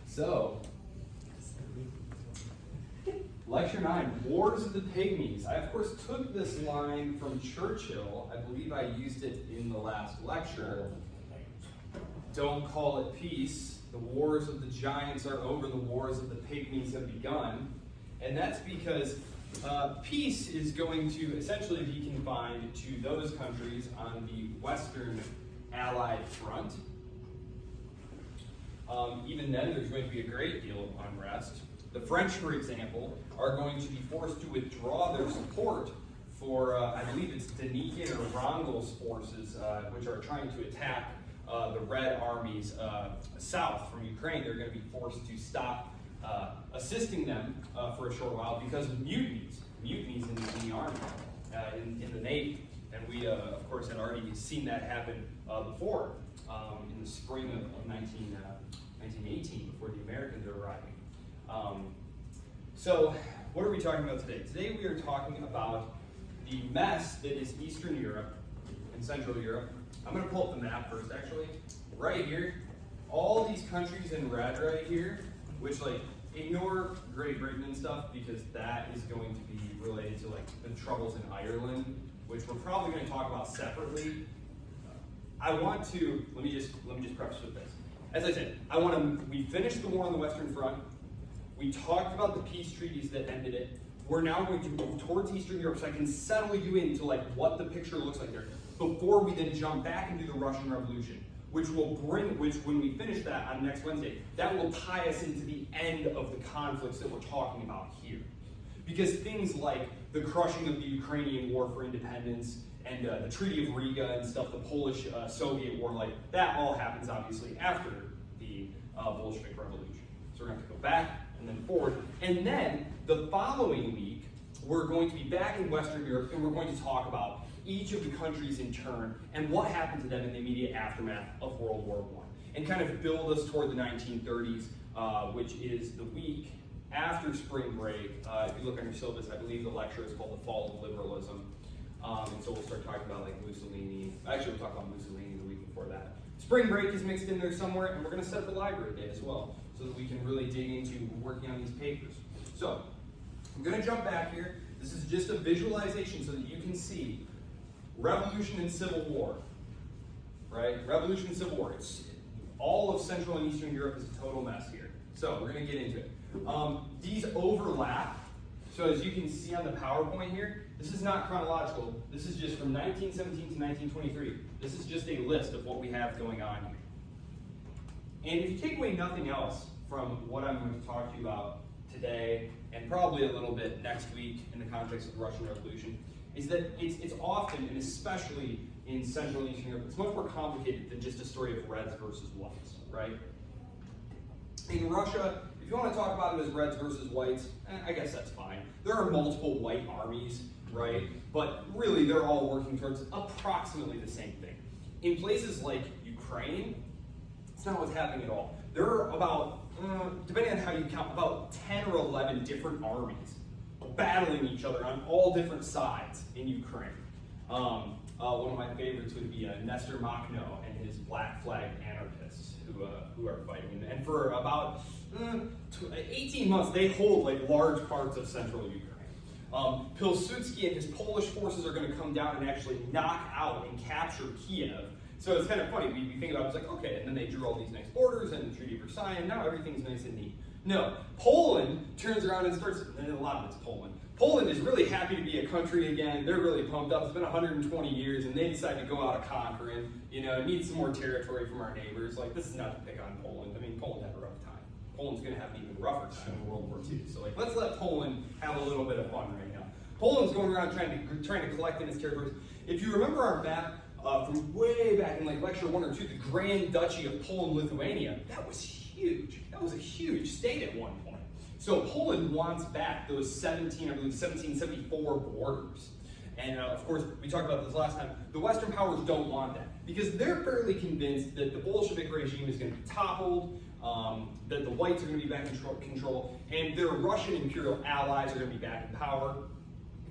So, Lecture 9, Wars of the Pygmies. I, of course, took this line from Churchill. I believe I used it in the last lecture. Don't call it peace. The wars of the giants are over. The wars of the Pygmies have begun. And that's because peace is going to essentially be confined to those countries on the Western Allied front. Even then, there's going to be a great deal of unrest. The French, for example, are going to be forced to withdraw their support for, I believe it's Denikin or Wrangel's forces, which are trying to attack the Red armies south from Ukraine. They're going to be forced to stop assisting them for a short while because of mutinies in the army, in the Navy. And we, of course, had already seen that happen before in the spring of 1918, before the Americans are arriving. So, what are we talking about today? Today we are talking about the mess that is Eastern Europe and Central Europe. I'm going to pull up the map first, actually. Right here, all these countries in red right here, which, like, ignore Great Britain and stuff, because that is going to be related to, like, the troubles in Ireland, which we're probably going to talk about separately. I want to, let me just preface with this. As I said, we finished the war on the Western Front. We talked about the peace treaties that ended it. We're now going to move towards Eastern Europe so I can settle you into like what the picture looks like there before we then jump back into the Russian Revolution, which when we finish that on next Wednesday, that will tie us into the end of the conflicts that we're talking about here. Because things like the crushing of the Ukrainian war for independence and the Treaty of Riga and stuff, the Polish-Soviet war, like that all happens obviously after the Bolshevik Revolution. So we're going to have to go back and then forward. And then the following week, we're going to be back in Western Europe and we're going to talk about each of the countries in turn and what happened to them in the immediate aftermath of World War I. And kind of build us toward the 1930s, which is the week after spring break. If you look on your syllabus, I believe the lecture is called The Fall of Liberalism. And so we'll start talking about like Mussolini. Actually, we'll talk about Mussolini the week before that. Spring break is mixed in there somewhere, and we're going to set up a library day as well, so that we can really dig into working on these papers. So, I'm going to jump back here. This is just a visualization so that you can see Revolution and Civil War, right? Revolution and Civil War. It's all of Central and Eastern Europe is a total mess here. So, we're going to get into it. These overlap. So, as you can see on the PowerPoint here, this is not chronological. This is just from 1917 to 1923. This is just a list of what we have going on here. And if you take away nothing else from what I'm going to talk to you about today, and probably a little bit next week in the context of the Russian Revolution, is that it's often, and especially in Central and Eastern Europe, it's much more complicated than just a story of reds versus whites, right? In Russia, if you want to talk about it as reds versus whites, I guess that's fine. There are multiple white armies, right? But really, they're all working towards approximately the same thing. In places like Ukraine, it's not what's happening at all. There are about, depending on how you count, about 10 or 11 different armies battling each other on all different sides in Ukraine. One of my favorites would be Nestor Makhno and his Black Flag anarchists who are fighting. And for about 18 months, they hold like large parts of central Ukraine. Pilsudski and his Polish forces are going to come down and actually knock out and capture Kiev. So it's kind of funny, we think about it, it's like, okay, and then they drew all these nice borders and the Treaty of Versailles, and now everything's nice and neat. No, Poland turns around and starts, and a lot of it's Poland. Poland is really happy to be a country again. They're really pumped up. It's been 120 years, and they decide to go out a conquering, need some more territory from our neighbors. Like, this is not to pick on Poland. I mean, Poland had a rough time. Poland's going to have an even rougher time in World War II. So, like, let's let Poland have a little bit of fun right now. Poland's going around trying to collect in its territories. If you remember our map from way back in like lecture 1 or 2, the Grand Duchy of Poland-Lithuania, that was huge. That was a huge state at one point. So Poland wants back those 1774 borders. And of course, we talked about this last time, the Western powers don't want that because they're fairly convinced that the Bolshevik regime is going to be toppled, that the whites are going to be back in control, and their Russian imperial allies are going to be back in power,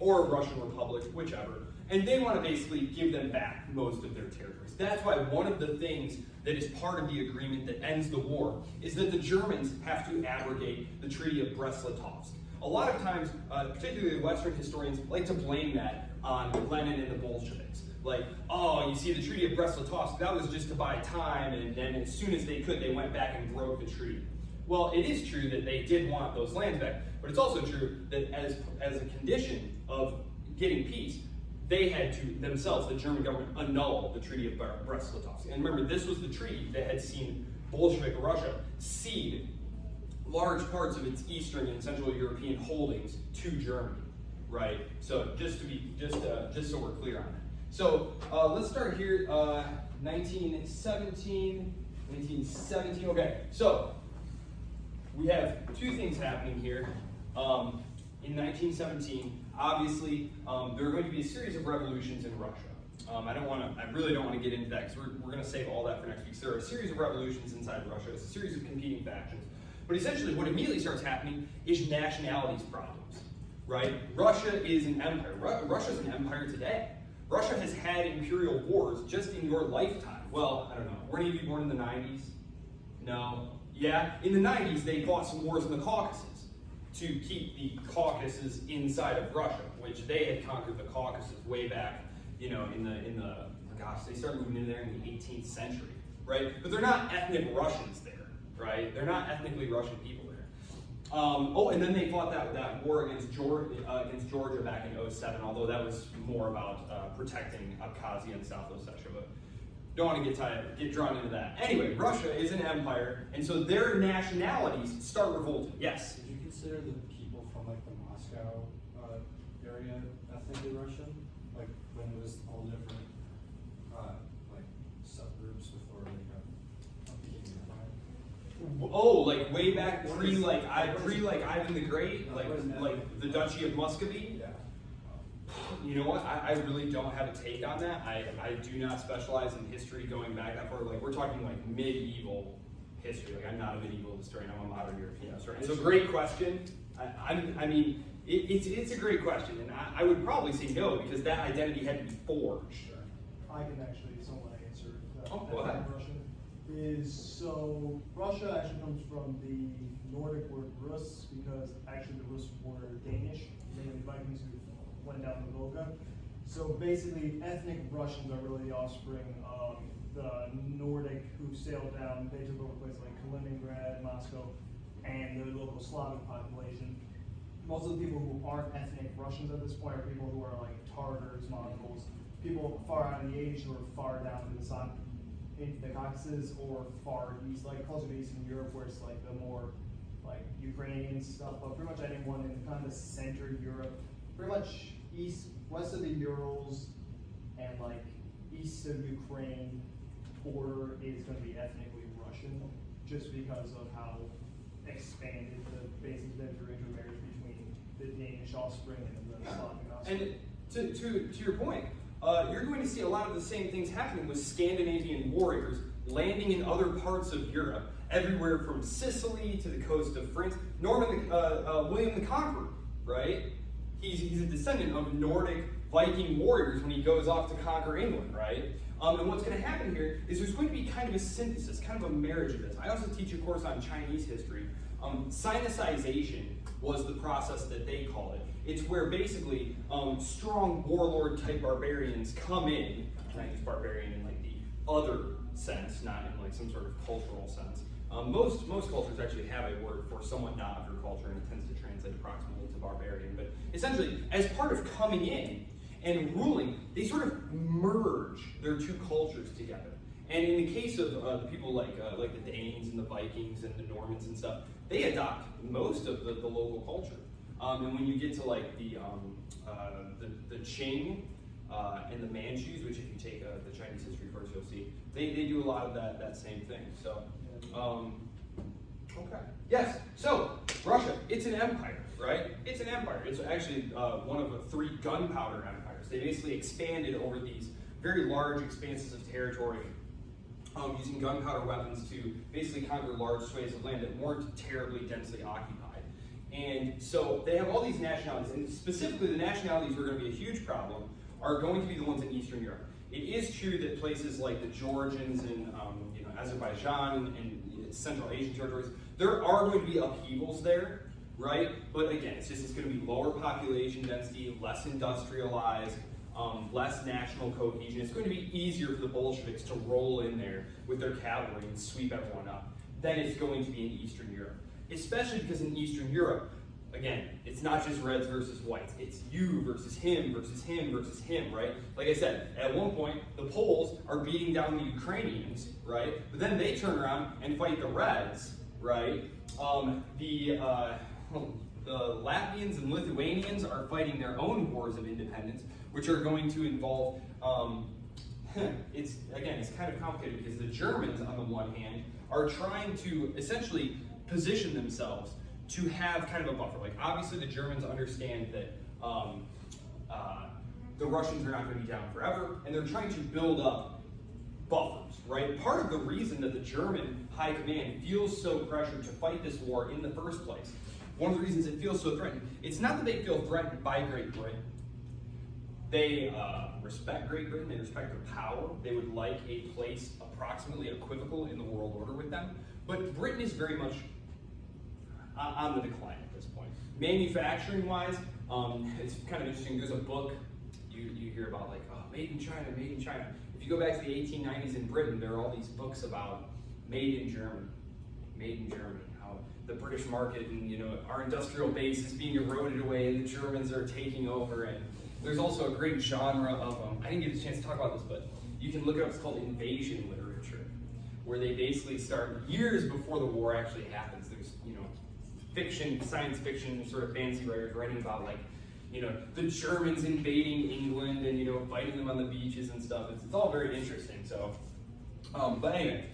or Russian Republic, whichever. and they want to basically give them back most of their territories. That's why one of the things that is part of the agreement that ends the war is that the Germans have to abrogate the Treaty of Brest-Litovsk. A lot of times, particularly Western historians, like to blame that on Lenin and the Bolsheviks. Like, oh, you see, the Treaty of Brest-Litovsk, that was just to buy time, and then as soon as they could, they went back and broke the treaty. Well, it is true that they did want those lands back, but it's also true that as a condition of getting peace, they had to themselves, the German government, annul the Treaty of Brest-Litovsk. And remember, this was the treaty that had seen Bolshevik Russia cede large parts of its Eastern and Central European holdings to Germany, right? So just so we're clear on that. So let's start here, 1917. Okay, so we have two things happening here. In 1917, obviously, there are going to be a series of revolutions in Russia. I really don't want to get into that because we're going to save all that for next week. So there are a series of revolutions inside Russia. It's a series of competing factions. But essentially, what immediately starts happening is nationalities problems, right? Russia is an empire. Russia is an empire today. Russia has had imperial wars just in your lifetime. Well, I don't know. Weren't you born in the 90s? No. Yeah? In the 90s, they fought some wars in the Caucasus to keep the Caucasus inside of Russia, which they had conquered the Caucasus way back, in the gosh, they started moving in there in the 18th century, right? But they're not ethnic Russians there, right? They're not ethnically Russian people there. And then they fought that war against Georgia back in 07, although that was more about protecting Abkhazia and South Ossetia, but don't want to get drawn into that. Anyway, Russia is an empire, and so their nationalities start revolting. Yes? Did you consider the people from like the Moscow area ethnically Russian? Like when it was all different like subgroups before they got became empire? Oh, like way back pre Ivan the Great, like the Duchy of Muscovy? Yeah. You know what? I really don't have a take on that. I do not specialize in history going back that far. Like we're talking like medieval history. Like I'm not a medieval historian. I'm a modern European historian. So great question. I mean, it's a great question, and I would probably say no because that identity had to be forged. Sure. I can actually somewhat answer that. Oh, go ahead. Russian so Russia actually comes from the Nordic word Rus because actually the Rus were Danish, mainly Vikings who went down the Volga. So basically, ethnic Russians are really the offspring of the Nordic who sailed down. They took over places like Kaliningrad, Moscow, and the local Slavic population. Most of the people who aren't ethnic Russians at this point are people who are like Tartars, Mongols, people far out in the Asia or far down in the Caucasus or far east, like closer to Eastern Europe, where it's like the more like Ukrainian stuff. But pretty much anyone in kind of center Europe, pretty much west of the Urals and like east of Ukraine border is going to be ethnically Russian, just because of how expanded the basic intermarriage between the Danish offspring and the Slavic offspring. And to your point, you're going to see a lot of the same things happening with Scandinavian warriors landing in other parts of Europe, everywhere from Sicily to the coast of France. William the Conqueror, right? He's a descendant of Nordic Viking warriors when he goes off to conquer England, right? And what's going to happen here is there's going to be kind of a synthesis, kind of a marriage of this. I also teach a course on Chinese history. Sinicization was the process that they call it. It's where basically strong warlord type barbarians come in, Chinese barbarian in like the other sense, not in like some sort of cultural sense. Most cultures actually have a word for somewhat not of your culture, and it tends to translate approximately to barbarian. But essentially, as part of coming in and ruling, they sort of merge their two cultures together. And in the case of the people like the Danes and the Vikings and the Normans and stuff, they adopt most of the local culture. And when you get to like the Qing and the Manchus, which if you take the Chinese history course, you'll see they do a lot of that same thing. So, okay, yes. So Russia, it's an empire, right? It's an empire. It's actually one of the 3 gunpowder empires. They basically expanded over these very large expanses of territory, using gunpowder weapons to basically conquer large swathes of land that weren't terribly densely occupied. And so they have all these nationalities, and specifically the nationalities who are going to be a huge problem are going to be the ones in Eastern Europe. It is true that places like the Georgians and Azerbaijan and Central Asian territories, there are going to be upheavals there, right? But again, it's going to be lower population density, less industrialized, less national cohesion. It's going to be easier for the Bolsheviks to roll in there with their cavalry and sweep everyone up than it's going to be in Eastern Europe. Especially because in Eastern Europe, again, it's not just reds versus whites. It's you versus him versus him versus him, right? Like I said, at one point, the Poles are beating down the Ukrainians, right? But then they turn around and fight the Reds, right? The Latvians and Lithuanians are fighting their own wars of independence, which are going to involve, it's kind of complicated because the Germans, on the one hand, are trying to essentially position themselves to have kind of a buffer. Like, obviously the Germans understand that the Russians are not going to be down forever, and they're trying to build up buffers, right? Part of the reason that the German high command feels so pressured to fight this war in the first place, one of the reasons it feels so threatened, it's not that they feel threatened by Great Britain. They respect Great Britain, they respect their power, they would like a place approximately equivocal in the world order with them, but Britain is very much on the decline at this point. Manufacturing-wise, it's kind of interesting. There's a book you hear about, like, oh, made in China, made in China. If you go back to the 1890s in Britain, there are all these books about made in Germany, how the British market and our industrial base is being eroded away, and the Germans are taking over. And there's also a great genre of I didn't get a chance to talk about this, but you can look it up. It's called invasion literature, where they basically start years before the war actually happens. There's fiction, science fiction, sort of fantasy writers writing about, like, the Germans invading England and, fighting them on the beaches and stuff. It's all very interesting. So, but anyway,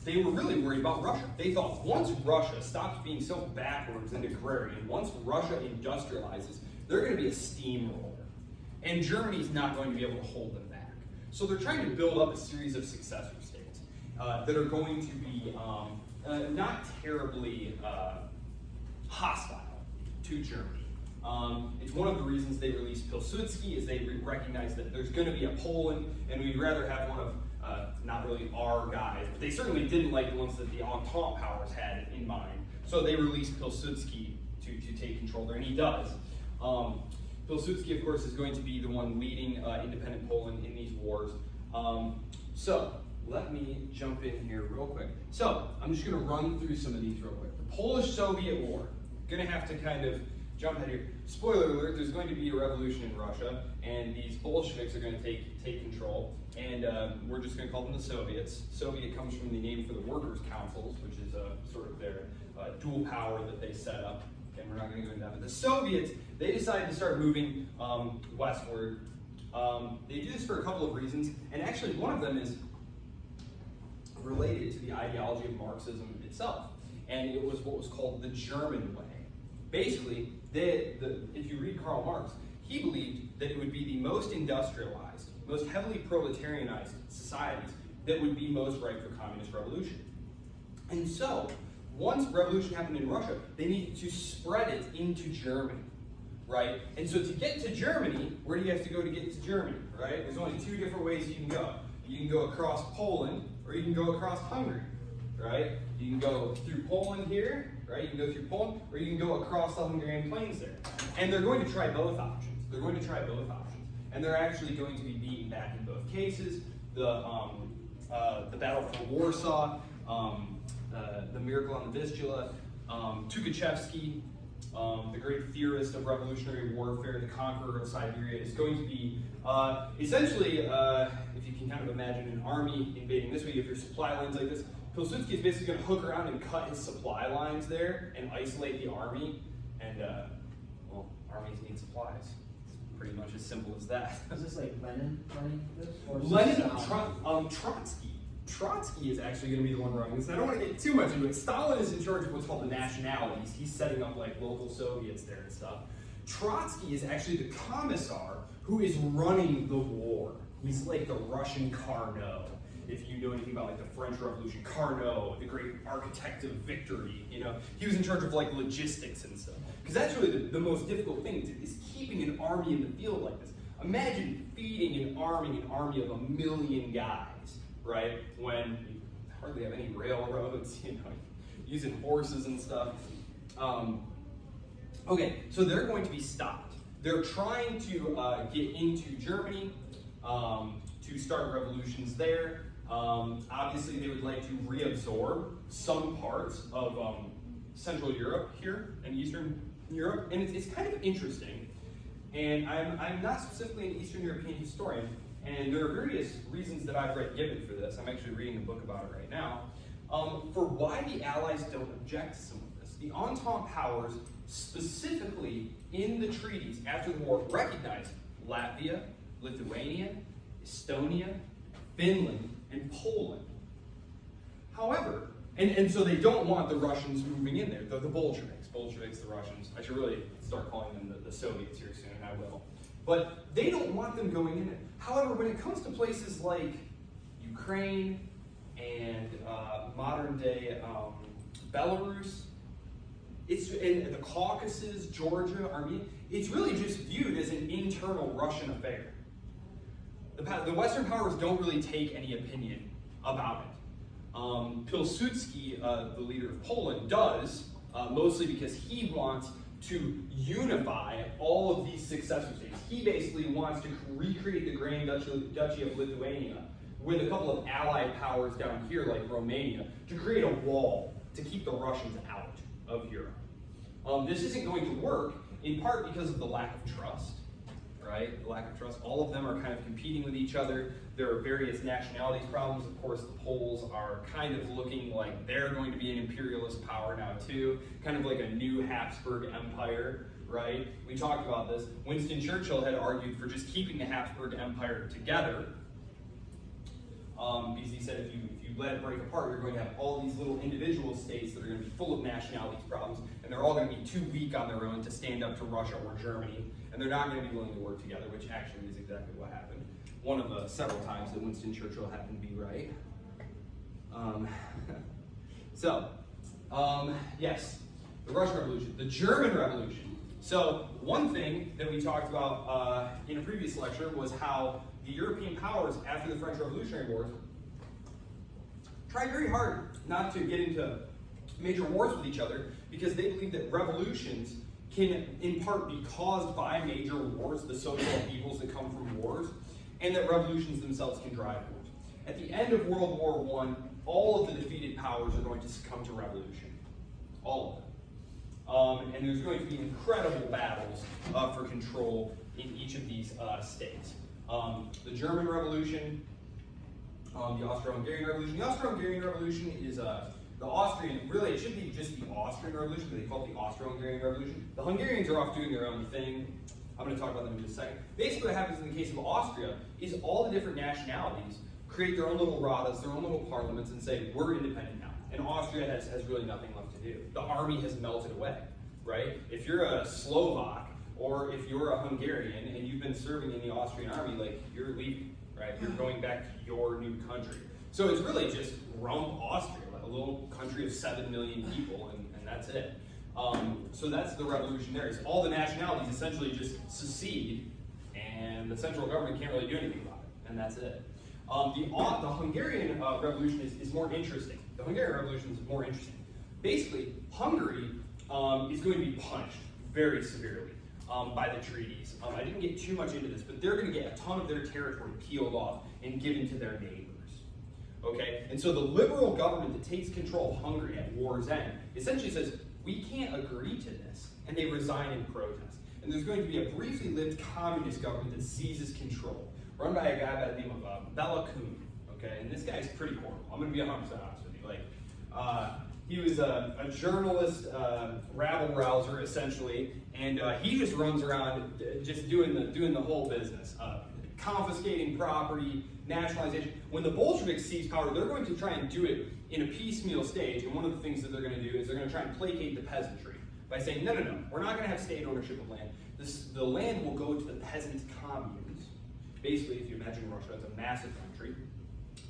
they were really worried about Russia. They thought once Russia stops being so backwards and agrarian, once Russia industrializes, they're going to be a steamroller. And Germany's not going to be able to hold them back. So they're trying to build up a series of successor states that are going to be not terribly hostile to Germany. It's one of the reasons they released Pilsudski, is they recognize that there's going to be a Poland, and we'd rather have one of, not really our guys, but they certainly didn't like the ones that the Entente powers had in mind. So they released Pilsudski to take control there, and he does. Pilsudski, of course, is going to be the one leading independent Poland in these wars. So let me jump in here real quick. So I'm just going to run through some of these real quick. The Polish-Soviet War. Going to have to kind of jump ahead here. Spoiler alert, there's going to be a revolution in Russia, and these Bolsheviks are going to take control, and we're just going to call them the Soviets. Soviet comes from the name for the workers' councils, which is sort of their dual power that they set up, and we're not going to go into that. But the Soviets, they decided to start moving westward. They do this for a couple of reasons, and actually one of them is related to the ideology of Marxism itself, and it was what was called the German way. Basically, if you read Karl Marx, he believed that it would be the most industrialized, most heavily proletarianized societies that would be most ripe for communist revolution. And so, once revolution happened in Russia, they needed to spread it into Germany, right? And so to get to Germany, where do you have to go to get to Germany, right? There's only two different ways you can go. You can go across Poland, or you can go across Hungary, right? You can go through Poland here, right? You can go through Poland, or you can go across the Hungarian plains there. And they're going to try both options. And they're actually going to be beaten back in both cases. The battle for Warsaw, the miracle on the Vistula, Tukhachevsky, the great theorist of revolutionary warfare, the conqueror of Siberia, is going to be essentially, if you can kind of imagine an army invading this way, you have your supply lines like this. Pilsudski is basically going to hook around and cut his supply lines there and isolate the army. And, well, armies need supplies. It's pretty much as simple as that. Is this like Lenin running this? Or is Lenin, this, Trotsky. Trotsky is actually going to be the one running this. And I don't want to get too much into it. Stalin is in charge of what's called the nationalities. He's setting up like local Soviets there and stuff. Trotsky is actually the commissar who is running the war. He's like the Russian Carnot. If you know anything about like the French Revolution, Carnot, the great architect of victory, he was in charge of like logistics and stuff. Because that's really the most difficult thing is keeping an army in the field like this. Imagine feeding and arming an army of 1 million guys, right? When you hardly have any railroads, using horses and stuff. Okay, so they're going to be stopped. They're trying to get into Germany to start revolutions there. Obviously, they would like to reabsorb some parts of Central Europe here and Eastern Europe, and it's kind of interesting. And I'm not specifically an Eastern European historian, and there are various reasons that I've read given for this. I'm actually reading a book about it right now. For why the Allies don't object to some of this. The Entente powers, specifically in the treaties after the war, recognized Latvia, Lithuania, Estonia, Finland, and Poland. However, and so they don't want the Russians moving in there, the Bolsheviks, the Russians. I should really start calling them the Soviets here soon, and I will. But they don't want them going in there. However, when it comes to places like Ukraine and modern day Belarus, and the Caucasus, Georgia, Armenia, it's really just viewed as an internal Russian affair. The Western powers don't really take any opinion about it. Pilsudski, the leader of Poland, does, mostly because he wants to unify all of these successor states. He basically wants to recreate the Grand Duchy of Lithuania with a couple of allied powers down here like Romania to create a wall to keep the Russians out of Europe. This isn't going to work, in part because of the lack of trust, right? The lack of trust. All of them are kind of competing with each other. There are various nationalities problems. Of course, the Poles are kind of looking like they're going to be an imperialist power now too, kind of like a new Habsburg Empire, right? We talked about this. Winston Churchill had argued for just keeping the Habsburg Empire together, because he said if you let it break apart, you're going to have all these little individual states that are going to be full of nationalities problems, and they're all going to be too weak on their own to stand up to Russia or Germany, and they're not going to be willing to work together, which actually is exactly what happened. One of the several times that Winston Churchill happened to be right. Yes, the Russian Revolution, the German Revolution. So one thing that we talked about in a previous lecture was how the European powers after the French Revolutionary Wars tried very hard not to get into major wars with each other because they believed that revolutions can in part be caused by major wars, the social upheavals that come from wars, and that revolutions themselves can drive wars. At the end of World War I, all of the defeated powers are going to succumb to revolution. All of them. And there's going to be incredible battles for control in each of these states. The German Revolution, the Austro-Hungarian Revolution. The Austro-Hungarian Revolution is the Austrian, really it should be just the Austrian Revolution, but they call it the Austro-Hungarian Revolution. The Hungarians are off doing their own thing. I'm going to talk about them in just a second. Basically what happens in the case of Austria is all the different nationalities create their own little radas, their own little parliaments, and say, we're independent now. And Austria has really nothing left to do. The army has melted away, right? If you're a Slovak, or if you're a Hungarian, and you've been serving in the Austrian army, like, you're leaving, right? You're going back to your new country. So it's really just rump Austria, like a little country of 7 million people, and that's it. So that's the revolution there. Is all the nationalities essentially just secede, and the central government can't really do anything about it, and that's it. The Hungarian Revolution is more interesting. The Hungarian Revolution is more interesting. Basically, Hungary is going to be punished very severely by the treaties. I didn't get too much into this, but they're going to get a ton of their territory peeled off and given to their neighbors. Okay? And so the liberal government that takes control of Hungary at war's end essentially says, we can't agree to this, and they resign in protest. And there's going to be a briefly lived communist government that seizes control, run by a guy by the name of Bela Kun. Okay, and this guy's pretty horrible. I'm going to be 100% honest with you. Like, he was a journalist, rabble rouser essentially, and he just runs around just doing the whole business, confiscating property, nationalization. When the Bolsheviks seize power, they're going to try and do it in a piecemeal stage, and one of the things that they're going to do is they're going to try and placate the peasantry by saying, no, we're not going to have state ownership of land. The land will go to the peasant communes. Basically, if you imagine Russia as a massive country,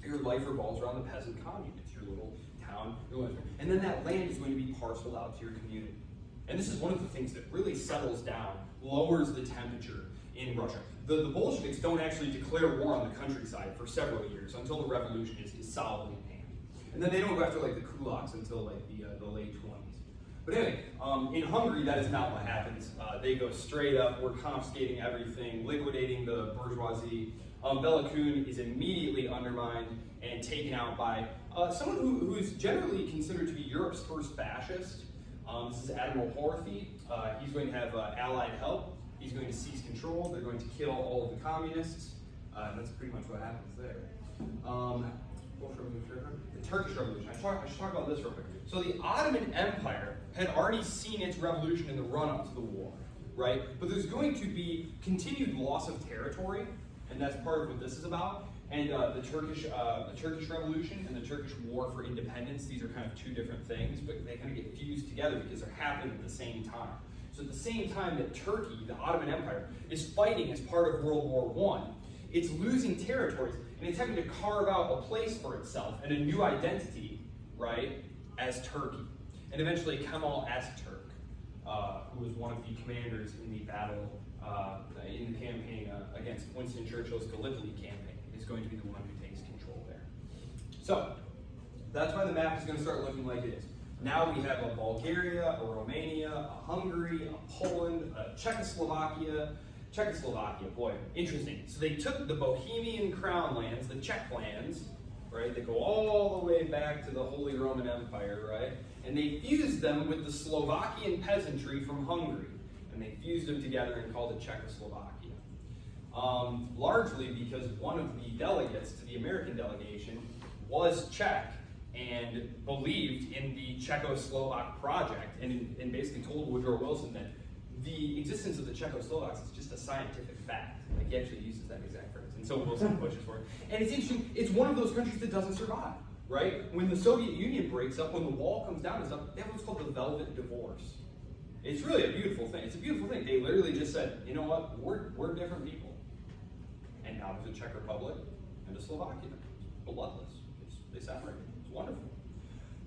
your life revolves around the peasant commune. It's your little town, and then that land is going to be parceled out to your community. And this is one of the things that really settles down, lowers the temperature in Russia. The Bolsheviks don't actually declare war on the countryside for several years until the revolution is solidly in hand. And then they don't go after like the kulaks until like the late 20s. But anyway, in Hungary, that is not what happens. They go straight up, we're confiscating everything, liquidating the bourgeoisie. Bela Kun is immediately undermined and taken out by someone who is generally considered to be Europe's first fascist. This is Admiral Horthy. He's going to have Allied help. He's going to seize control. They're going to kill all of the communists. And that's pretty much what happens there. The Turkish Revolution. I should talk about this real quick. So the Ottoman Empire had already seen its revolution in the run-up to the war, right? But there's going to be continued loss of territory, and that's part of what this is about. And the Turkish Revolution and the Turkish War for Independence, these are kind of two different things, but they kind of get fused together because they're happening at the same time. So at the same time that Turkey, the Ottoman Empire, is fighting as part of World War I, it's losing territories, and it's having to carve out a place for itself and a new identity, right, as Turkey. And eventually Kemal Ataturk, who was one of the commanders in the battle, in the campaign against Winston Churchill's Gallipoli campaign, is going to be the one who takes control there. So, that's why the map is going to start looking like it is. Now we have a Bulgaria, a Romania, a Hungary, a Poland, a Czechoslovakia, boy, interesting. So they took the Bohemian crown lands, the Czech lands, right? They go all the way back to the Holy Roman Empire, right? And they fused them with the Slovakian peasantry from Hungary. And they fused them together and called it Czechoslovakia. Largely because one of the delegates to the American delegation was Czech and believed in the Czechoslovak project and basically told Woodrow Wilson that the existence of the Czechoslovaks is just a scientific fact. Like he actually uses that exact phrase. And so Wilson pushes for it. And it's interesting, it's one of those countries that doesn't survive, right? When the Soviet Union breaks up, when the wall comes down and stuff, they have what's called the Velvet Divorce. It's really a beautiful thing. It's a beautiful thing. They literally just said, you know what, we're different people. And now there's a Czech Republic and a Slovakia. Bloodless. They separated. It's wonderful.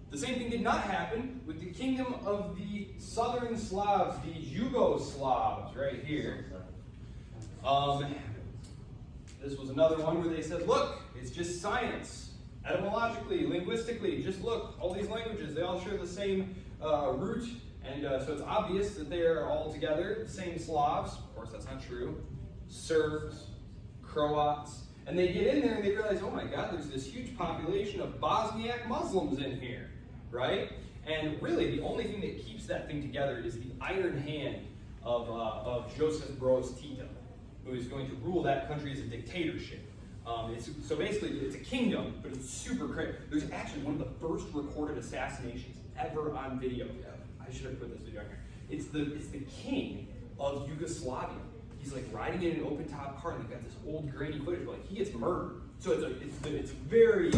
The same thing did not happen with the kingdom of the Southern Slavs, the Yugoslavs, right here. This was another one where they said, look, it's just science. Etymologically, linguistically, just look, all these languages, they all share the same root, and so it's obvious that they are all together, the same Slavs. Of course, that's not true. Serbs, Croats, and they get in there and they realize, oh my God, there's this huge population of Bosniak Muslims in here, right? And really, the only thing that keeps that thing together is the iron hand of Joseph Broz Tito, who is going to rule that country as a dictatorship. So basically, it's a kingdom, but it's super crazy. There's actually one of the first recorded assassinations ever on video. I should have put this video on here. It's the king of Yugoslavia. He's like riding in an open top car, and they've got this old grainy footage, but like he gets murdered. So it's very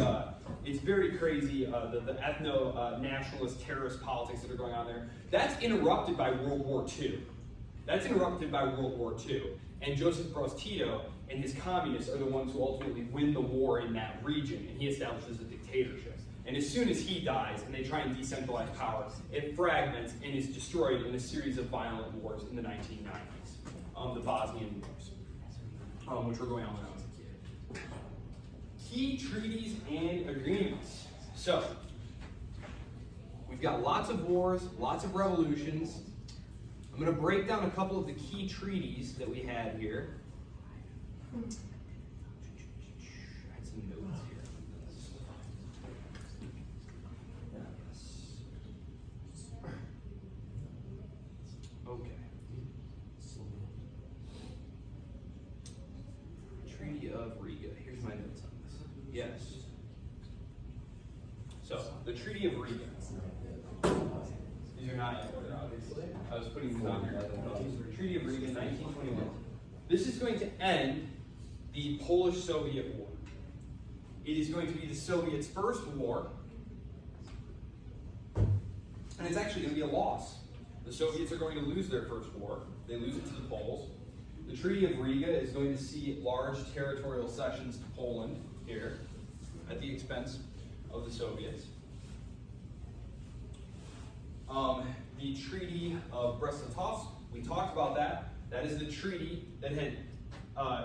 crazy. The ethno nationalist terrorist politics that are going on there. That's interrupted by World War II. And Joseph Broz Tito and his communists are the ones who ultimately win the war in that region, and he establishes a dictatorship. And as soon as he dies and they try and decentralize power, it fragments and is destroyed in a series of violent wars in the 1990s, the Bosnian wars, which were going on when I was a kid. Key treaties and agreements. So, we've got lots of wars, lots of revolutions. I'm going to break down a couple of the key treaties that we had here. I had some notes here. Okay. Treaty of Riga. Here's my notes on this. Yes. So, the Treaty of Riga. These are not in order, obviously. I was putting these on here. Treaty of Riga, 1921. This is going to end the Polish-Soviet War. It is going to be the Soviets' first war, and it's actually going to be a loss. The Soviets are going to lose their first war. They lose it to the Poles. The Treaty of Riga is going to see large territorial cessions to Poland here at the expense of the Soviets. the Treaty of Brest-Litovsk. We talked about that. That is the treaty that had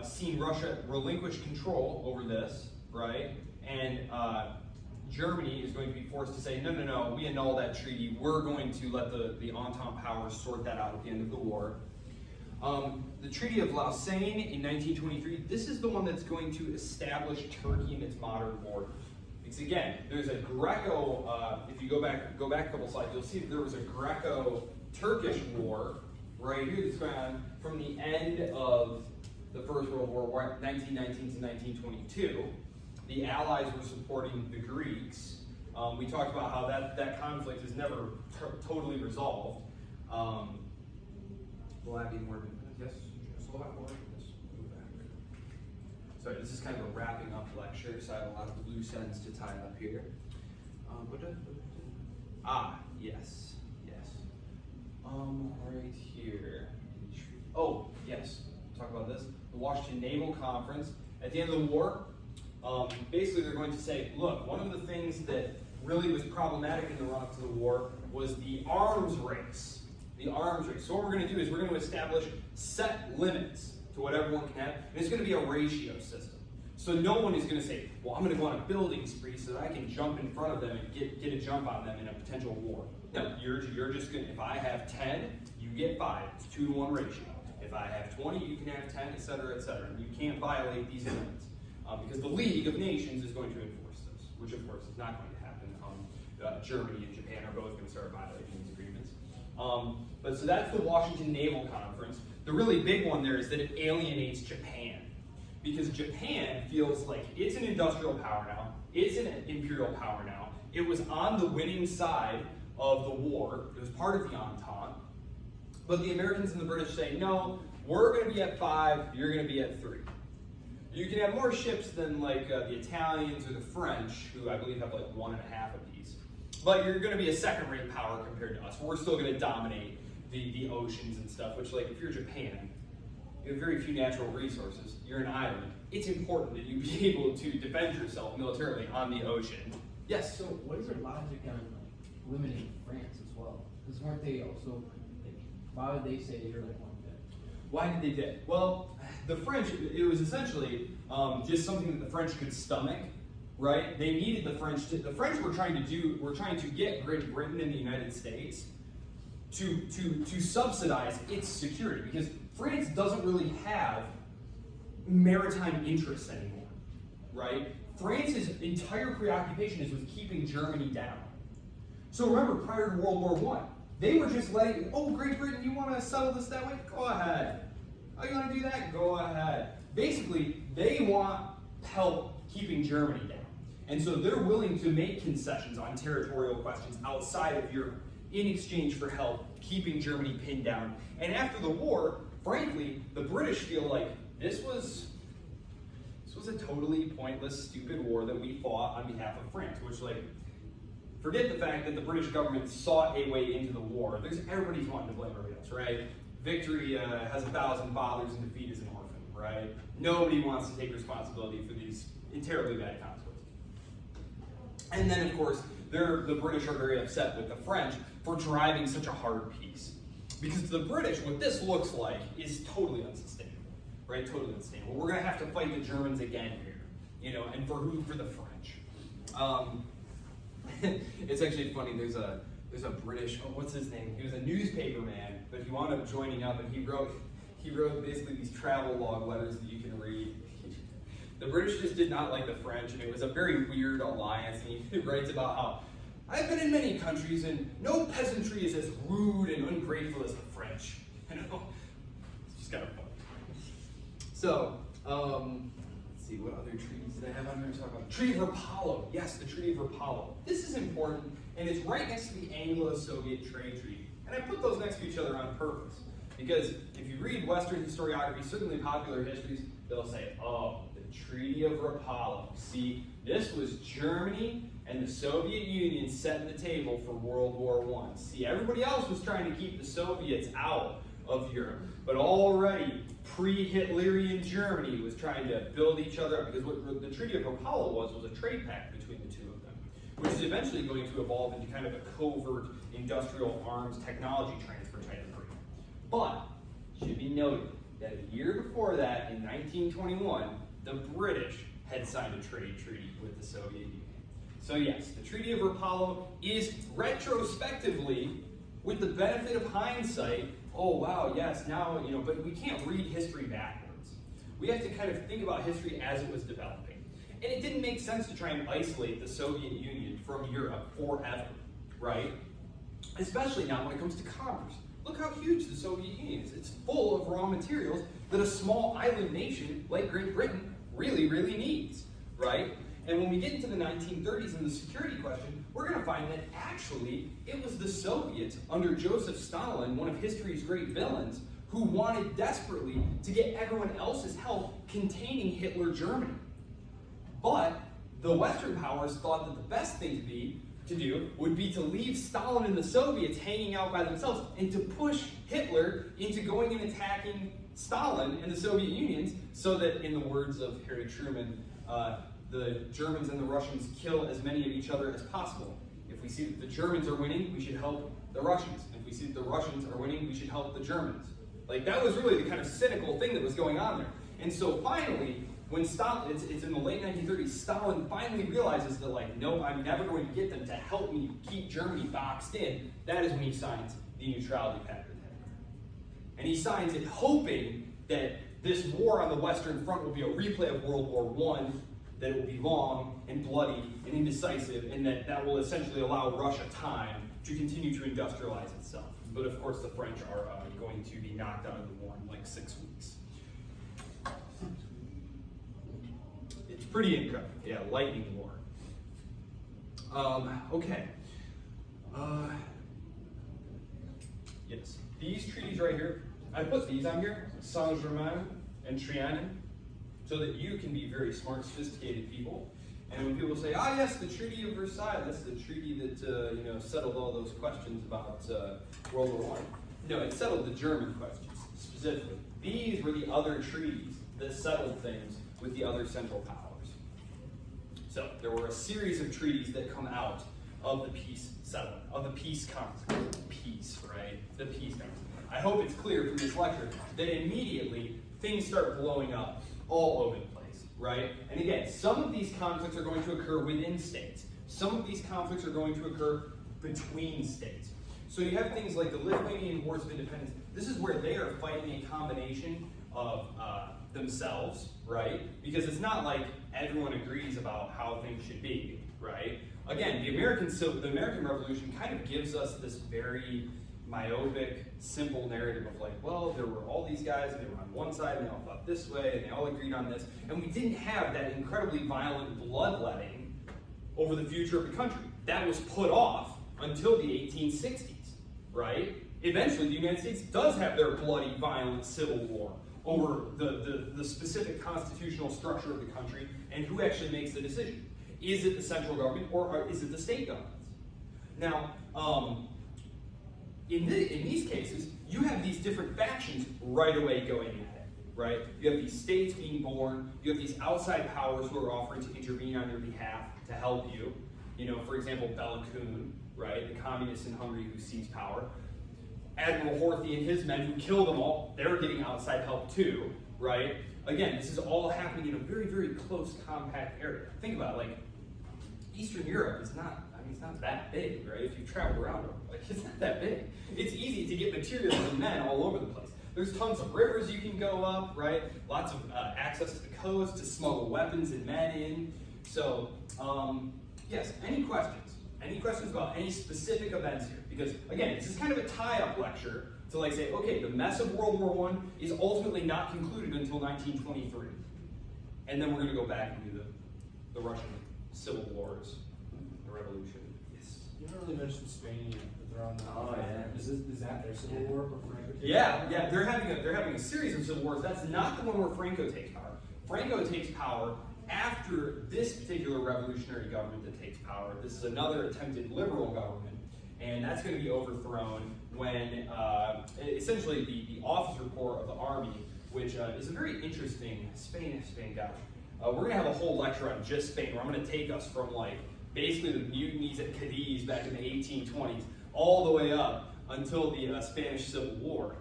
seen Russia relinquish control over this, right? And Germany is going to be forced to say, no, no, no, we annul that treaty. We're going to let the Entente powers sort that out at the end of the war. The Treaty of Lausanne in 1923, this is the one that's going to establish Turkey in its modern borders. Because again, there's a Greco, if you go back a couple slides, you'll see that there was a Greco-Turkish war right here that's going on from the end of the First World War, 1919 to 1922. The Allies were supporting the Greeks. We talked about how that conflict is never totally resolved. Will that be more? Yes, just a lot more. Let's move back. Sorry, this is kind of a wrapping up lecture, so I have a lot of loose ends to tie up here. Yes. Right here. Oh, yes. Talk about this. The Washington Naval Conference. At the end of the war, basically they're going to say, look, one of the things that really was problematic in the run-up to the war was the arms race. The arms race. So what we're going to do is we're going to establish set limits to what everyone can have, and it's going to be a ratio system. So no one is going to say, well, I'm going to go on a building spree so that I can jump in front of them and get a jump on them in a potential war. No, you're just going to, if I have 10, you get 5. It's 2-to-1 ratio. If I have 20, you can have 10, et cetera, et cetera. And you can't violate these limits because the League of Nations is going to enforce this, which of course is not going to happen. Germany and Japan are both going to start violating these agreements. But so that's the Washington Naval Conference. The really big one there is that it alienates Japan. Because Japan feels like it's an industrial power now, it's an imperial power now, it was on the winning side of the war, it was part of the Entente, but the Americans and the British say, no, we're going to be at 5, you're going to be at 3. You can have more ships than like the Italians or the French, who I believe have like 1.5 of these, but you're going to be a second-rate power compared to us. We're still going to dominate the oceans and stuff, which like if you're Japan, you have very few natural resources. You're an island. It's important that you be able to defend yourself militarily on the ocean. Yes? So what is their logic on like limiting France as well? Because weren't they also, like, why would they say you're like 1/5? Why did they do it? Well, the French, it was essentially just something that the French could stomach, right? They needed the French were trying to get Great Britain and the United States to subsidize its security, because France doesn't really have maritime interests anymore, right? France's entire preoccupation is with keeping Germany down. So remember, prior to World War I, they were just letting, oh, Great Britain, you want to settle this that way? Go ahead. Oh, you want to do that? Go ahead. Basically, they want help keeping Germany down. And so they're willing to make concessions on territorial questions outside of Europe in exchange for help keeping Germany pinned down. And after the war, frankly, the British feel like this was a totally pointless, stupid war that we fought on behalf of France, which, like, forget the fact that the British government sought a way into the war. Everybody's wanting to blame everybody else, right? Victory has 1,000 fathers and defeat is an orphan, right? Nobody wants to take responsibility for these terribly bad consequences. And then, of course, the British are very upset with the French for driving such a hard peace. Because to the British, what this looks like is totally unsustainable, right? Totally unsustainable. We're going to have to fight the Germans again here, and for who? For the French. It's actually funny. There's a British. Oh, what's his name? He was a newspaper man, but he wound up joining up, and he wrote basically these travel log letters that you can read. The British just did not like the French, and it was a very weird alliance. And he writes about how I've been in many countries, and no peasantry is as rude and ungrateful as the French. It's just kind of funny. So, let's see, what other treaties did I have on here to talk about? Treaty of Rapallo. Yes, the Treaty of Rapallo. This is important, and it's right next to the Anglo-Soviet Trade Treaty. And I put those next to each other on purpose, because if you read Western historiography, certainly popular histories, they'll say, oh, the Treaty of Rapallo. See, this was Germany and the Soviet Union setting the table for World War I. See, everybody else was trying to keep the Soviets out of Europe, but already pre-Hitlerian Germany was trying to build each other up, because what the Treaty of Rapallo was a trade pact between the two of them, which is eventually going to evolve into kind of a covert industrial arms technology transfer type agreement. But it should be noted that a year before that, in 1921, the British had signed a trade treaty with the Soviet Union. So yes, the Treaty of Rapallo is retrospectively, with the benefit of hindsight, oh wow, yes, now, but we can't read history backwards. We have to kind of think about history as it was developing. And it didn't make sense to try and isolate the Soviet Union from Europe forever, right? Especially now when it comes to commerce. Look how huge the Soviet Union is. It's full of raw materials that a small island nation like Great Britain really, really needs, right? And when we get into the 1930s and the security question, we're going to find that actually it was the Soviets under Joseph Stalin, one of history's great villains, who wanted desperately to get everyone else's help containing Hitler Germany. But the Western powers thought that the best thing to do would be to leave Stalin and the Soviets hanging out by themselves and to push Hitler into going and attacking Stalin and the Soviet Unions so that, in the words of Harry Truman, the Germans and the Russians kill as many of each other as possible. If we see that the Germans are winning, we should help the Russians. If we see that the Russians are winning, we should help the Germans. Like, that was really the kind of cynical thing that was going on there. And so finally, when Stalin, it's in the late 1930s, Stalin finally realizes that, like, no, I'm never going to get them to help me keep Germany boxed in. That is when he signs the neutrality pact with Hitler. And he signs it hoping that this war on the Western Front will be a replay of World War I, that it will be long and bloody and indecisive, and that will essentially allow Russia time to continue to industrialize itself. But of course, the French are going to be knocked out of the war in like 6 weeks. It's pretty incredible. Yeah, lightning war. Okay. Yes, these treaties right here, I put these on here, Saint-Germain and Trianon, so that you can be very smart, sophisticated people. And when people say, yes, the Treaty of Versailles, that's the treaty that settled all those questions about World War I. No, it settled the German questions, specifically. These were the other treaties that settled things with the other Central Powers. So there were a series of treaties that come out of the peace settlement, of the peace conference. Peace, right? The peace conference. I hope it's clear from this lecture that immediately things start blowing up all over the place, right? And again, some of these conflicts are going to occur within states. Some of these conflicts are going to occur between states. So you have things like the Lithuanian Wars of Independence. This is where they are fighting a combination of themselves, right? Because it's not like everyone agrees about how things should be, right? Again, the American Revolution kind of gives us this very myopic, simple narrative of like, well, there were all these guys, and they were on one side, and they all thought this way, and they all agreed on this, and we didn't have that incredibly violent bloodletting over the future of the country. That was put off until the 1860s, right? Eventually, the United States does have their bloody, violent civil war over the specific constitutional structure of the country and who actually makes the decision. Is it the central government, or is it the state governments? Now, in these cases, you have these different factions right away going at it, right? You have these states being born, you have these outside powers who are offering to intervene on your behalf to help you. For example, Bela Kun, right? The communists in Hungary who seized power. Admiral Horthy and his men who killed them all, they're getting outside help too, right? Again, this is all happening in a very, very close, compact area. Think about it, like, Eastern Europe is not, it's not that big, right? If you travel around, like, it's not that big. It's easy to get materials and men all over the place. There's tons of rivers you can go up, right? Lots of access to the coast to smuggle weapons and men in. So, yes, any questions? Any questions about any specific events here? Because, again, this is kind of a tie-up lecture to, like, say, okay, the mess of World War I is ultimately not concluded until 1923. And then we're going to go back and do the Russian civil wars, the revolution. Yes. You haven't really mentioned Spain yet, but they're on the. Oh, yeah. Is that their civil war? Yeah, they're having a series of civil wars. That's not the one where Franco takes power. Franco takes power after this particular revolutionary government that takes power. This is another attempted liberal government, and that's going to be overthrown when essentially the officer corps of the army, which is a very interesting Spain, gosh. We're going to have a whole lecture on just Spain, where I'm going to take us from like basically the mutinies at Cadiz back in the 1820s, all the way up until the Spanish Civil War.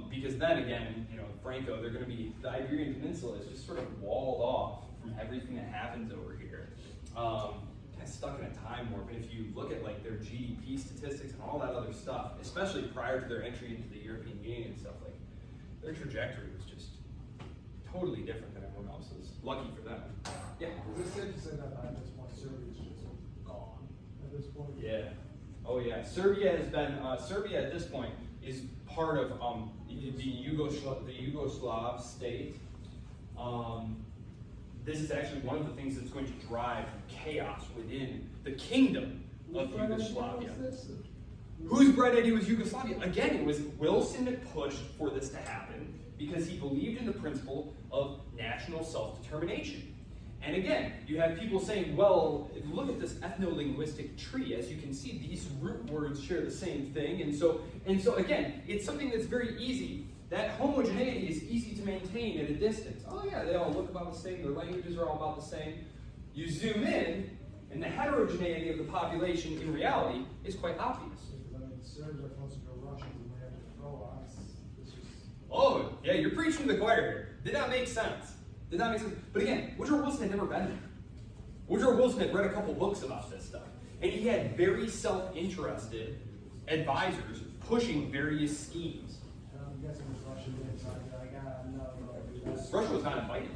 Because then again, Franco, they're going to be, the Iberian Peninsula is just sort of walled off from everything that happens over here. Kind of stuck in a time warp. And if you look at like their GDP statistics and all that other stuff, especially prior to their entry into the European Union and stuff, like their trajectory was just totally different than everyone else's. Lucky for them. Yeah. Is it safe to say that at this point Serbia is just gone at this point? Yeah. Oh yeah. Serbia has been. Serbia at this point is part of the Yugoslav state. This is actually one of the things that's going to drive chaos within the kingdom of Yugoslavia. Whose bright idea was Yugoslavia? Again, it was Wilson that pushed for this to happen because he believed in the principle of national self-determination. And again, you have people saying, well, look at this ethno-linguistic tree. As you can see, these root words share the same thing. And so again, it's something that's very easy. That homogeneity is easy to maintain at a distance. Oh yeah, they all look about the same. Their languages are all about the same. You zoom in, and the heterogeneity of the population in reality is quite obvious. I mean, the Serbs are closer to Russians than they are to Croats. Oh, yeah, you're preaching to the choir here. Did not make sense. Did not make sense. But again, Woodrow Wilson had never been there. Woodrow Wilson had read a couple books about this stuff. And he had very self-interested advisors pushing various schemes. I'm guessing it's Russian inside. Russia was not invited.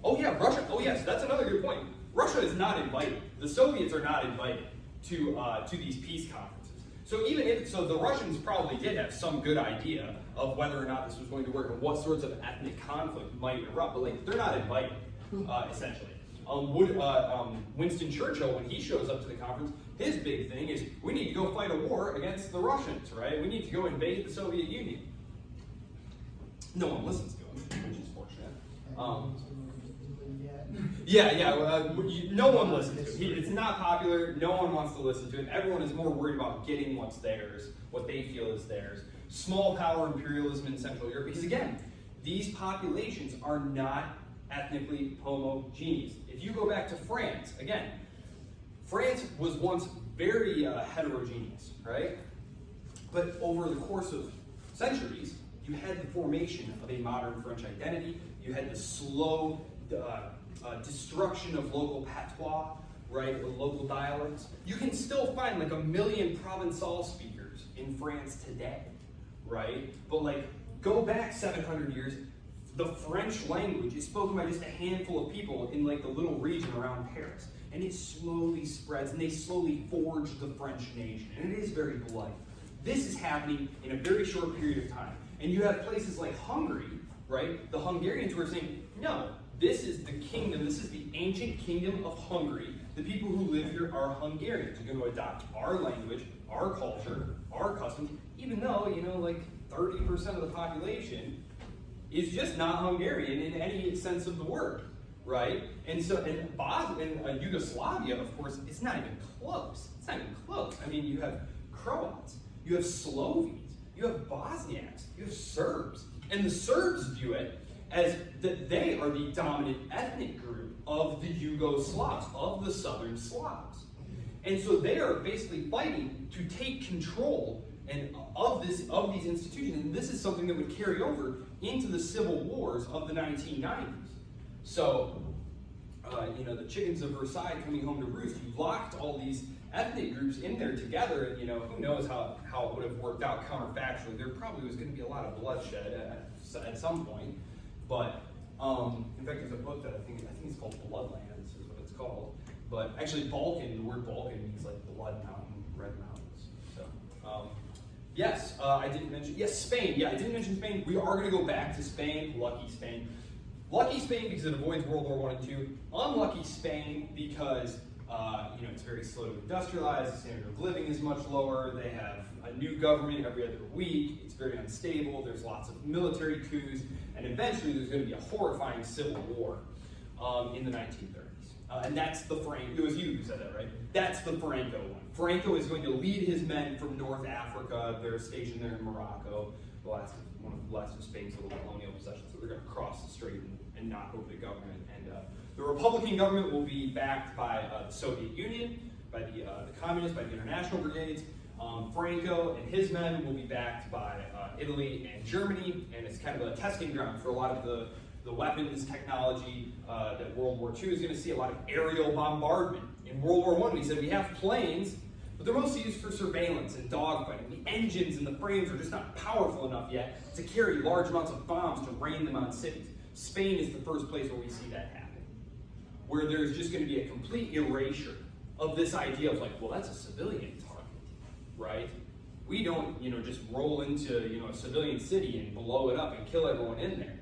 Oh yeah, Russia. Oh yes, that's another good point. Russia is not invited. The Soviets are not invited to these peace conferences. So even if the Russians probably did have some good idea of whether or not this was going to work and what sorts of ethnic conflict might erupt, but like they're not invited essentially. Winston Churchill, when he shows up to the conference, his big thing is we need to go fight a war against the Russians, right? We need to go invade the Soviet Union. No one listens to him, which is fortunate. No one listens to it. It's not popular. No one wants to listen to it. Everyone is more worried about getting what's theirs, what they feel is theirs. Small power imperialism in Central Europe. Because again, these populations are not ethnically homogeneous. If you go back to France, again, France was once very heterogeneous, right? But over the course of centuries, you had the formation of a modern French identity. You had the slow destruction of local patois, right, or local dialects. You can still find like 1 million Provençal speakers in France today, right? But like, go back 700 years, the French language is spoken by just a handful of people in like the little region around Paris. And it slowly spreads, and they slowly forge the French nation. And it is very bloody. This is happening in a very short period of time. And you have places like Hungary, right? The Hungarians who are saying, no, this is the kingdom, this is the ancient kingdom of Hungary. The people who live here are Hungarians. You're going to adopt our language, our culture, our customs, even though, like 30% of the population is just not Hungarian in any sense of the word, right? And so, in Yugoslavia, of course, it's not even close. It's not even close. I mean, you have Croats, you have Slovenes, you have Bosniaks, you have Serbs. And the Serbs view it as that they are the dominant ethnic group of the Yugoslavs, of the Southern Slavs. And so they are basically fighting to take control of these institutions. And this is something that would carry over into the civil wars of the 1990s. So, the chickens of Versailles coming home to roost, you locked all these ethnic groups in there together, and who knows how it would have worked out counterfactually. There probably was going to be a lot of bloodshed at some point. But in fact, there's a book that I think it's called Bloodlands is what it's called. But actually, Balkan, the word Balkan means like blood mountain, red mountains. So yes, I didn't mention Spain. Yeah, I didn't mention Spain. We are going to go back to Spain. Lucky Spain. Lucky Spain because it avoids World War I and II. Unlucky Spain because it's very slow to industrialize. The standard of living is much lower. They have a new government every other week. It's very unstable. There's lots of military coups, and eventually there's going to be a horrifying civil war in the 1930s. And that's the Franco. It was you who said that, right? That's the Franco one. Franco is going to lead his men from North Africa. They're stationed there in Morocco, one of the last of Spain's little colonial possessions. So they're going to cross the strait and knock over the government. And the Republican government will be backed by the Soviet Union. the communists, by the international brigades. Franco and his men will be backed by Italy and Germany, and it's kind of a testing ground for a lot of the weapons technology that World War II is going to see. A lot of aerial bombardment. In World War I, we said we have planes, but they're mostly used for surveillance and dogfighting. The engines and the frames are just not powerful enough yet to carry large amounts of bombs to rain them on cities. Spain is the first place where we see that happen, where there's just going to be a complete erasure of this idea of like, well, that's a civilian target, right? We don't, just roll into, a civilian city and blow it up and kill everyone in there.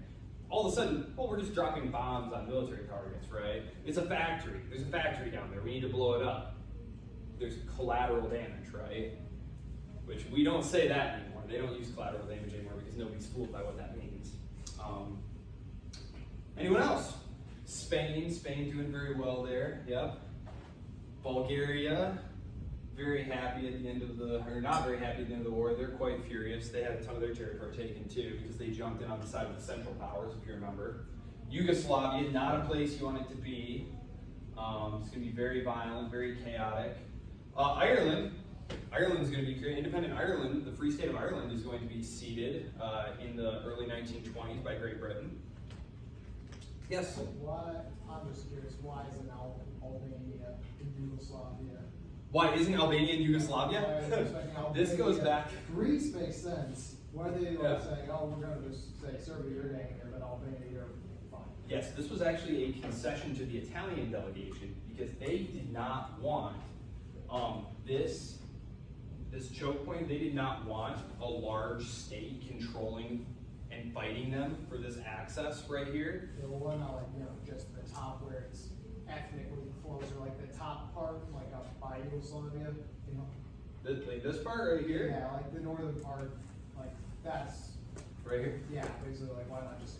All of a sudden, well, we're just dropping bombs on military targets, right? It's a factory. There's a factory down there. We need to blow it up. There's collateral damage, right? Which we don't say that anymore. They don't use collateral damage anymore because nobody's fooled by what that means. Anyone else? Spain doing very well there. Yep. Bulgaria, very happy at the end of or not very happy at the end of the war. They're quite furious. They had a ton of their territory taken too because they jumped in on the side of the Central Powers, if you remember. Yugoslavia, not a place you want it to be. It's going to be very violent, very chaotic. Ireland is going to be created. Independent Ireland, the Free State of Ireland, is going to be ceded in the early 1920s by Great Britain. Yes? I'm just curious, why isn't Albania in Yugoslavia? Why isn't Albania in Yugoslavia? This goes back. Greece makes sense. Why are they Yeah. saying, oh, we're going to just say Serbia, you're getting here, but Albania, you're fine? Yes, this was actually a concession to the Italian delegation because they did not want this choke point. They did not want a large state controlling and fighting them for this access right here. Yeah, well, why not just the top where it's ethnically close, or like the top part, like up by Yugoslavia, Like this part right here? Yeah, like the northern part, like that's, Right here? yeah, basically, like why not just,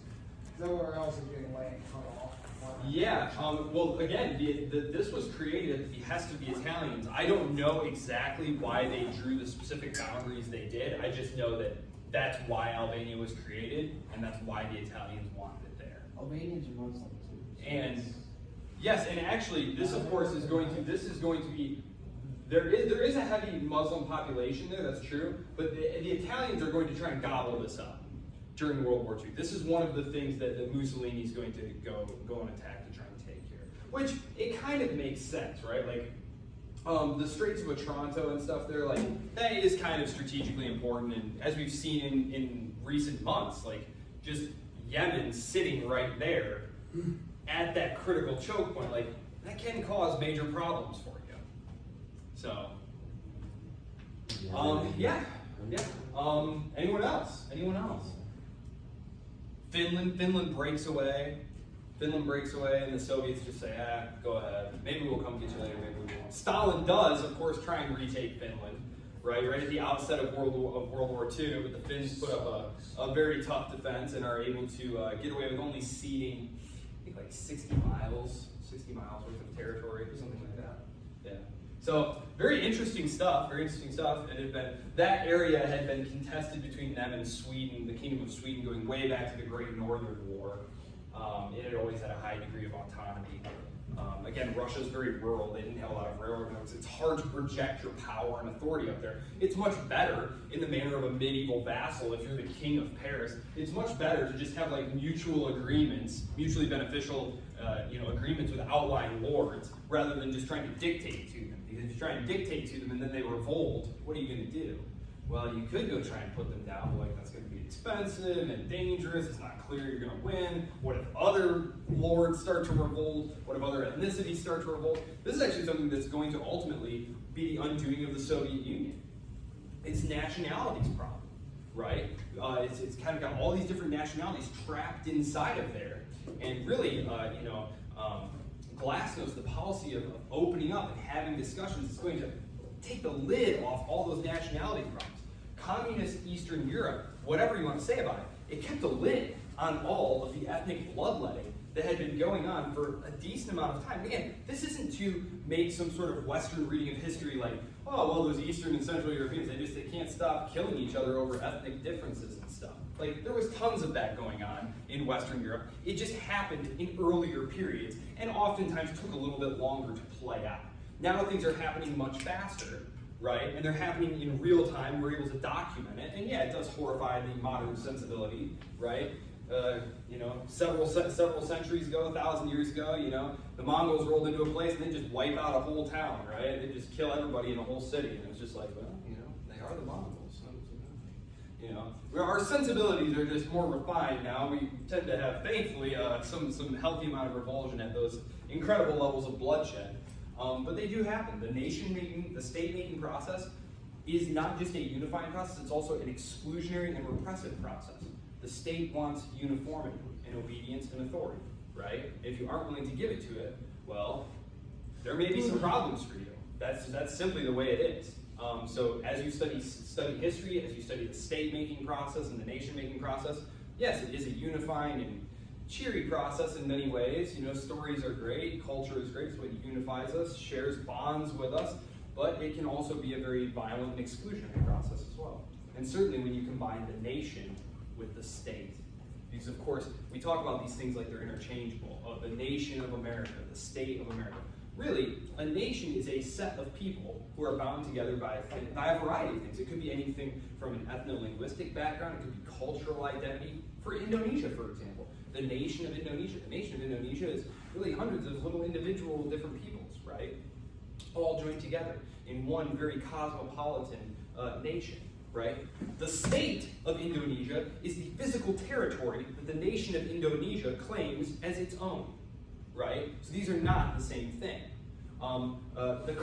nowhere else is getting land cut off. Why not? Yeah, well, again, this was created at the behest of the Italians. I don't know exactly why they drew the specific boundaries they did. I just know that that's why Albania was created, and that's why the Italians wanted it there. Albanians are Muslim too. And yes, and actually, this of course is going to be. There is a heavy Muslim population there. That's true, but the Italians are going to try and gobble this up during World War II. This is one of the things that Mussolini is going to go and attack to try and take here. Which it kind of makes sense, right? Like the Straits of Otranto and stuff there, like that is kind of strategically important. And as we've seen in recent months, like just Yemen sitting right there at that critical choke point, like that can cause major problems for you. So, yeah. Anyone else? Finland breaks away. And the Soviets just say, go ahead. Maybe we'll come get you later, maybe we won't. Stalin does, of course, try and retake Finland, right at the outset of World War II, but the Finns put up a very tough defense and are able to get away with only ceding, I think, like 60 miles worth of territory or something like that. Yeah. So very interesting stuff. That area had been contested between them and Sweden, the Kingdom of Sweden, going way back to the Great Northern War. It had always had a high degree of autonomy. Again, Russia's very rural. They didn't have a lot of railroad networks. It's hard to project your power and authority up there. It's much better in the manner of a medieval vassal if you're the king of Paris. It's much better to just have like mutual agreements, mutually beneficial agreements with outlying lords, rather than just trying to dictate to them. Because if you try and dictate to them and then they revolt, what are you going to do? Well, you could go try and put them down, but like that's going to be expensive and dangerous. It's not clear you're going to win. What if other lords start to revolt? What if other ethnicities start to revolt? This is actually something that's going to ultimately be the undoing of the Soviet Union. It's nationality's problem, right? It's kind of got all these different nationalities trapped inside of there, and really, Glasnost, the policy of opening up and having discussions, is going to take the lid off all those nationality problems. Communist Eastern Europe, whatever you want to say about it, it kept a lid on all of the ethnic bloodletting that had been going on for a decent amount of time. Again, this isn't to make some sort of Western reading of history like, oh, well, those Eastern and Central Europeans, they can't stop killing each other over ethnic differences and stuff. Like, there was tons of that going on in Western Europe. It just happened in earlier periods and oftentimes took a little bit longer to play out. Now things are happening much faster, right? And they're happening in real time. We're able to document it. And yeah, it does horrify the modern sensibility, right? You know, several centuries ago, 1,000 years ago, you know, the Mongols rolled into a place and they just wipe out a whole town, right? They just kill everybody in a whole city. And it's just like, well, you know, they are the Mongols. You know, where our sensibilities are just more refined now. We tend to have, thankfully, some healthy amount of revulsion at those incredible levels of bloodshed. But they do happen. The nation-making, the state-making process is not just a unifying process, it's also an exclusionary and repressive process. The state wants uniformity and obedience and authority, right? If you aren't willing to give it to it, well, there may be some problems for you. That's simply the way it is. So as you study history, as you study the state-making process and the nation-making process, yes, it is a unifying and cheery process in many ways. You know, stories are great, culture is great, it's what unifies us, shares bonds with us, but it can also be a very violent and exclusionary process as well. And certainly when you combine the nation with the state. Because of course, we talk about these things like they're interchangeable. The nation of America, the state of America. Really, a nation is a set of people who are bound together by a variety of things. It could be anything from an ethno-linguistic background, it could be cultural identity. For Indonesia, for example, the nation of Indonesia. The nation of Indonesia is really hundreds of little individual different peoples, right? All joined together in one very cosmopolitan nation, right? The state of Indonesia is the physical territory that the nation of Indonesia claims as its own, right? So these are not the same thing. The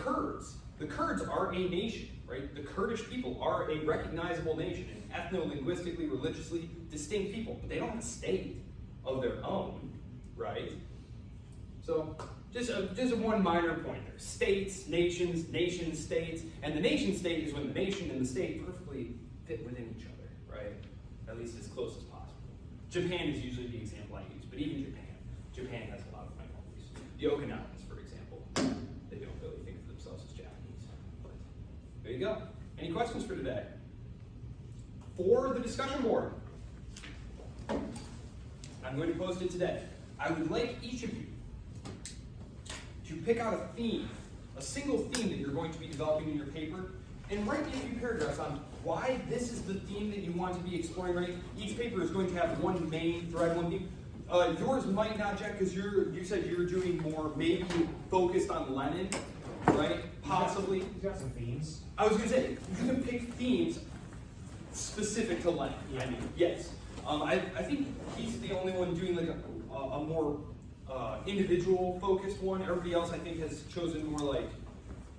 Kurds are a nation, right? The Kurdish people are a recognizable nation, an ethno-linguistically, religiously distinct people, but they don't have a state of their own, right? So just one minor point there. States, nations, nation-states, and the nation-state is when the nation and the state perfectly fit within each other, right? At least as close as possible. Japan is usually the example I use, but even Japan has a lot of minorities. The Okinawans, for example, they don't really think of themselves as Japanese. But there you go. Any questions for today? For the discussion board, I'm going to post it today. I would like each of you to pick out a theme, a single theme that you're going to be developing in your paper, and write me a few paragraphs on why this is the theme that you want to be exploring. Right? Each paper is going to have one main thread, one theme. Yours might not, Jack, because you said you're doing more, maybe focused on Lenin, right? Possibly. He's got some themes. I was going to say, you can pick themes specific to Lenin. Yeah. I mean, yes. I think he's the only one doing like a more individual focused one. Everybody else, I think, has chosen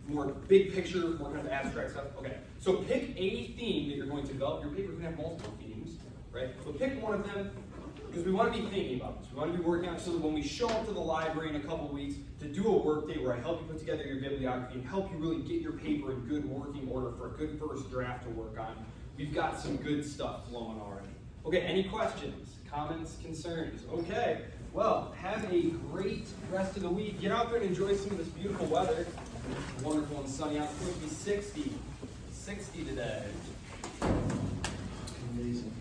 more big picture, more kind of abstract stuff. Okay, so pick a theme that you're going to develop. Your paper can have multiple themes, right? But pick one of them, because we want to be thinking about this. We want to be working on it so that when we show up to the library in a couple weeks to do a work day where I help you put together your bibliography and help you really get your paper in good working order for a good first draft to work on, we've got some good stuff flowing already. Okay, any questions, comments, concerns? Okay, well, have a great rest of the week. Get out there and enjoy some of this beautiful weather. It's wonderful and sunny out. It's supposed to be 60 today. Amazing.